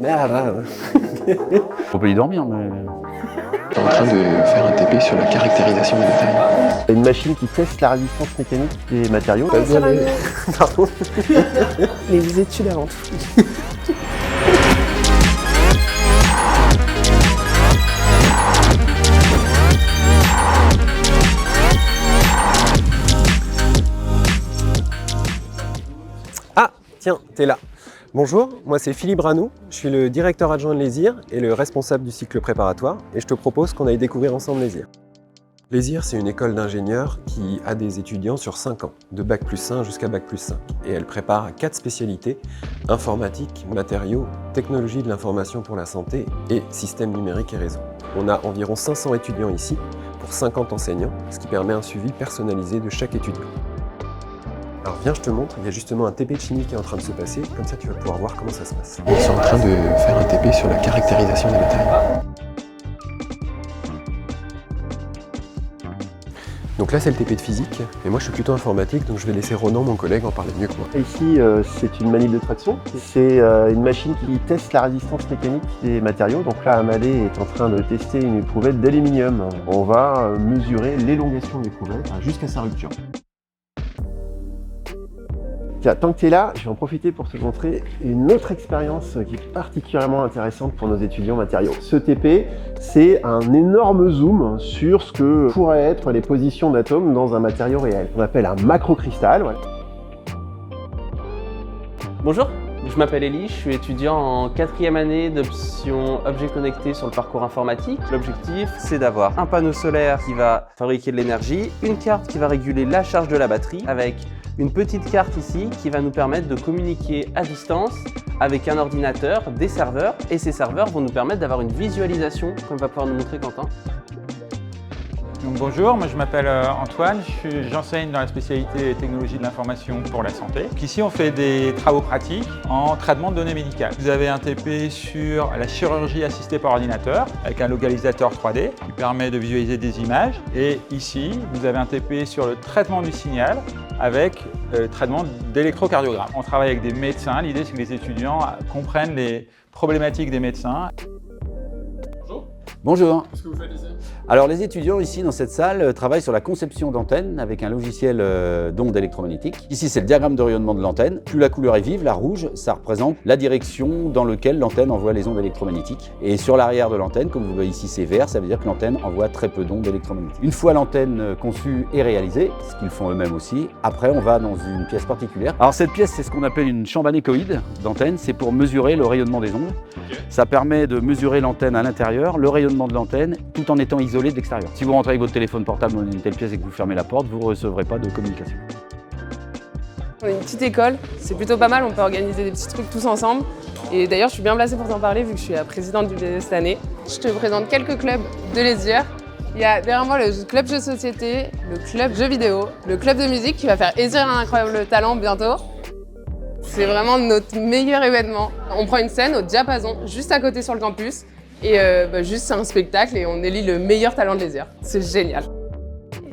Merde. On peut y dormir, mais... On est en train de faire un TP sur la caractérisation des détails. Une machine qui teste la résistance mécanique des matériaux. Pardon. Les études avant tout. Ah, tiens, t'es là. Bonjour, moi c'est Philippe Ranou, je suis le directeur adjoint de l'ESIR et le responsable du cycle préparatoire et je te propose qu'on aille découvrir ensemble l'ESIR. L'ESIR, c'est une école d'ingénieurs qui a des étudiants sur 5 ans, de Bac+1 jusqu'à Bac+5. Et elle prépare à 4 spécialités, informatique, matériaux, technologie de l'information pour la santé et système numérique et réseau. On a environ 500 étudiants ici pour 50 enseignants, ce qui permet un suivi personnalisé de chaque étudiant. Alors viens, je te montre, il y a justement un TP de chimie qui est en train de se passer, comme ça tu vas pouvoir voir comment ça se passe. Ils sont en train de faire un TP sur la caractérisation des détails. Donc là c'est le TP de physique, et moi je suis plutôt informatique, donc je vais laisser Ronan, mon collègue, en parler mieux que moi. Ici, c'est une manip de traction. C'est une machine qui teste la résistance mécanique des matériaux. Donc là, Amadé est en train de tester une éprouvette d'aluminium. On va mesurer l'élongation de l'éprouvette jusqu'à sa rupture. Tiens, tant que tu es là, je vais en profiter pour te montrer une autre expérience qui est particulièrement intéressante pour nos étudiants matériaux. Ce TP, c'est un énorme zoom sur ce que pourraient être les positions d'atomes dans un matériau réel. On appelle un macrocristal. Voilà. Bonjour, je m'appelle Elie, je suis étudiant en 4e année d'option objet connecté sur le parcours informatique. L'objectif, c'est d'avoir un panneau solaire qui va fabriquer de l'énergie, une carte qui va réguler la charge de la batterie, avec une petite carte ici qui va nous permettre de communiquer à distance avec un ordinateur, des serveurs, et ces serveurs vont nous permettre d'avoir une visualisation, comme va pouvoir nous montrer Quentin. Donc bonjour, moi je m'appelle Antoine, j'enseigne dans la spécialité technologie de l'information pour la santé. Donc ici on fait des travaux pratiques en traitement de données médicales. Vous avez un TP sur la chirurgie assistée par ordinateur avec un localisateur 3D qui permet de visualiser des images. Et ici vous avez un TP sur le traitement du signal avec le traitement d'électrocardiogramme. On travaille avec des médecins, l'idée c'est que les étudiants comprennent les problématiques des médecins. Bonjour. Qu'est-ce que vous faites ici? Alors les étudiants ici dans cette salle travaillent sur la conception d'antennes avec un logiciel d'ondes électromagnétiques. Ici c'est le diagramme de rayonnement de l'antenne. Plus la couleur est vive, la rouge, ça représente la direction dans laquelle l'antenne envoie les ondes électromagnétiques. Et sur l'arrière de l'antenne, comme vous voyez ici c'est vert, ça veut dire que l'antenne envoie très peu d'ondes électromagnétiques. Une fois l'antenne conçue et réalisée, ce qu'ils font eux-mêmes aussi, après on va dans une pièce particulière. Alors cette pièce c'est ce qu'on appelle une chambre anéchoïde d'antenne, c'est pour mesurer le rayonnement des ondes. Ça permet de mesurer l'antenne à l'intérieur, le rayonnement de l'antenne, tout en étant isolé de l'extérieur. Si vous rentrez avec votre téléphone portable dans une telle pièce et que vous fermez la porte, vous ne recevrez pas de communication. On est une petite école, c'est plutôt pas mal, on peut organiser des petits trucs tous ensemble. Et d'ailleurs, je suis bien placée pour t'en parler vu que je suis la présidente du BD cette année. Je te présente quelques clubs de l'ESIR. Il y a derrière moi le club jeux de société, le club jeux vidéo, le club de musique qui va faire ESIR un incroyable talent bientôt. C'est vraiment notre meilleur événement. On prend une scène au diapason, juste à côté sur le campus. Et juste c'est un spectacle et on élit le meilleur talent de l'ESIR. C'est génial.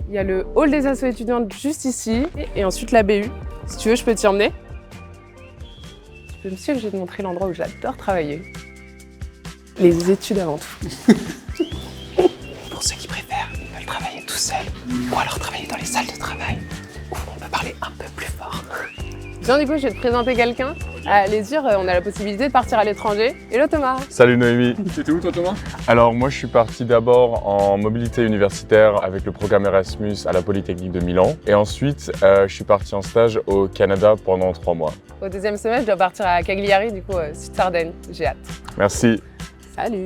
Il y a le hall des assos étudiantes juste ici et ensuite la BU. Si tu veux, je peux t'y emmener. Monsieur, je vais te montrer l'endroit où j'adore travailler. Les études avant tout. Pour ceux qui préfèrent, ils veulent travailler tout seuls ou alors travailler dans les salles de travail où on peut parler un peu plus fort. Bien, du coup, je vais te présenter quelqu'un. À l'ESIR, on a la possibilité de partir à l'étranger. Hello Thomas. Salut Noémie. C'était où toi Thomas? Alors moi je suis parti d'abord en mobilité universitaire avec le programme Erasmus à la Polytechnique de Milan. Et ensuite je suis parti en stage au Canada pendant 3 mois. Au deuxième semestre, je dois partir à Cagliari, du coup, Sud Sardaigne. J'ai hâte. Merci. Salut.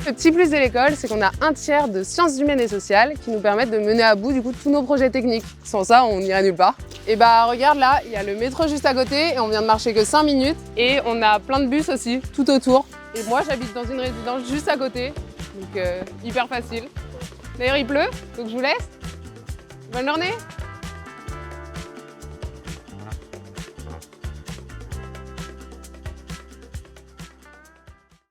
Le petit plus de l'école, c'est qu'on a un tiers de sciences humaines et sociales qui nous permettent de mener à bout du coup tous nos projets techniques. Sans ça, on n'irait nulle part. Et bah regarde là, il y a le métro juste à côté et on vient de marcher que 5 minutes. Et on a plein de bus aussi, tout autour. Et moi, j'habite dans une résidence juste à côté, donc hyper facile. D'ailleurs, il pleut, donc je vous laisse. Bonne journée.